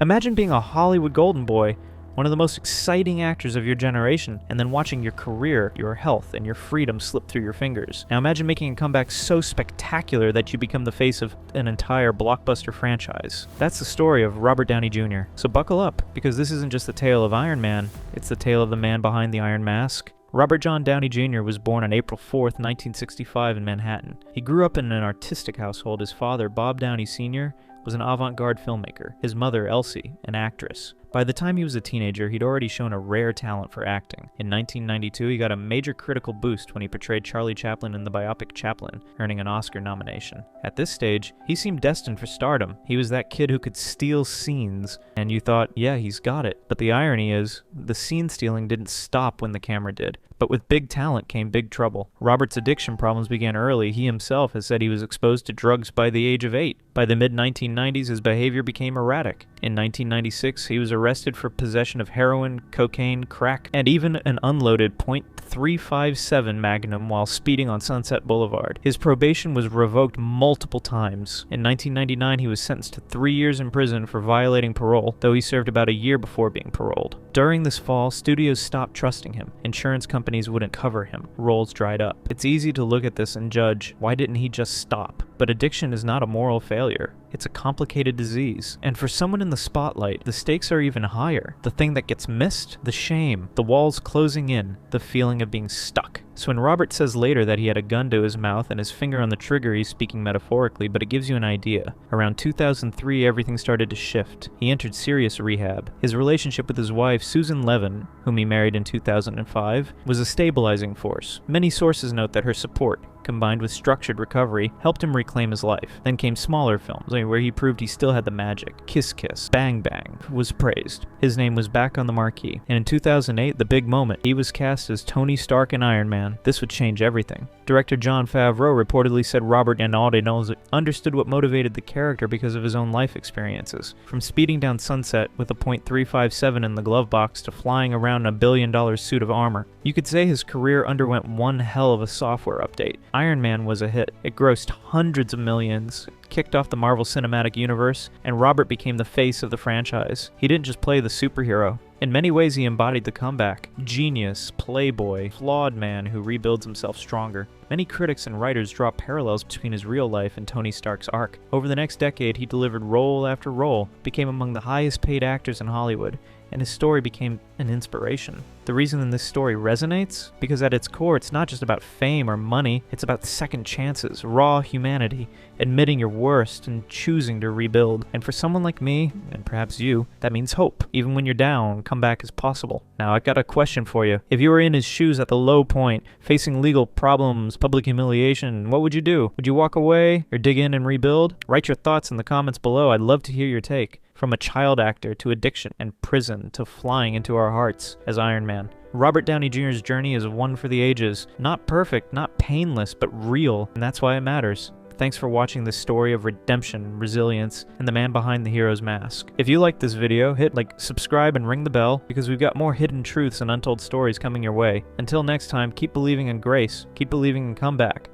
Imagine being a Hollywood golden boy, one of the most exciting actors of your generation, and then watching your career, your health, and your freedom slip through your fingers. Now imagine making a comeback so spectacular that you become the face of an entire blockbuster franchise. That's the story of Robert Downey Jr. So buckle up, because this isn't just the tale of Iron Man, it's the tale of the man behind the Iron Mask. Robert John Downey Jr. was born on April 4th, 1965 in Manhattan. He grew up in an artistic household. His father, Bob Downey Sr., was an avant-garde filmmaker. His mother, Elsie, an actress. By the time he was a teenager, he'd already shown a rare talent for acting. In 1992, he got a major critical boost when he portrayed Charlie Chaplin in the biopic Chaplin, earning an Oscar nomination. At this stage, he seemed destined for stardom. He was that kid who could steal scenes, and you thought, yeah, he's got it. But the irony is, the scene stealing didn't stop when the camera did. But with big talent came big trouble. Robert's addiction problems began early. He himself has said he was exposed to drugs by the age of 8. By the mid-1990s, his behavior became erratic. In 1996, he was arrested for possession of heroin, cocaine, crack, and even an unloaded .357 Magnum while speeding on Sunset Boulevard. His probation was revoked multiple times. In 1999, he was sentenced to 3 years in prison for violating parole, though he served about a year before being paroled. During this fall, studios stopped trusting him. Insurance companies wouldn't cover him. Roles dried up. It's easy to look at this and judge, why didn't he just stop? But addiction is not a moral failure. It's a complicated disease. And for someone in the spotlight, the stakes are even higher. The thing that gets missed? The shame. The walls closing in. The feeling of being stuck. So when Robert says later that he had a gun to his mouth and his finger on the trigger, he's speaking metaphorically, but it gives you an idea. Around 2003, everything started to shift. He entered serious rehab. His relationship with his wife, Susan Levin, whom he married in 2005, was a stabilizing force. Many sources note that her support, combined with structured recovery, helped him reclaim his life. Then came smaller films, where he proved he still had the magic. Kiss Kiss, Bang Bang was praised. His name was back on the marquee. And in 2008, the big moment, he was cast as Tony Stark in Iron Man. This would change everything. Director Jon Favreau reportedly said Robert Downey Jr. understood what motivated the character because of his own life experiences. From speeding down Sunset with a .357 in the glove box to flying around in a $1 billion suit of armor. You could say his career underwent one hell of a software update. Iron Man was a hit. It grossed hundreds of millions, kicked off the Marvel Cinematic Universe, and Robert became the face of the franchise. He didn't just play the superhero. In many ways, he embodied the comeback. Genius, playboy, flawed man who rebuilds himself stronger. Many critics and writers draw parallels between his real life and Tony Stark's arc. Over the next decade, he delivered role after role, became among the highest paid actors in Hollywood, and his story became an inspiration. The reason this story resonates? Because at its core, it's not just about fame or money, it's about second chances, raw humanity, admitting your worst and choosing to rebuild. And for someone like me, and perhaps you, that means hope. Even when you're down, comeback is possible. Now, I got a question for you. If you were in his shoes at the low point, facing legal problems, public humiliation, what would you do? Would you walk away or dig in and rebuild? Write your thoughts in the comments below. I'd love to hear your take. From a child actor to addiction and prison to flying into our hearts as Iron Man. Robert Downey Jr.'s journey is one for the ages. Not perfect, not painless, but real, and that's why it matters. Thanks for watching this story of redemption, resilience, and the man behind the hero's mask. If you liked this video, hit like, subscribe, and ring the bell, because we've got more hidden truths and untold stories coming your way. Until next time, keep believing in grace, keep believing in comeback.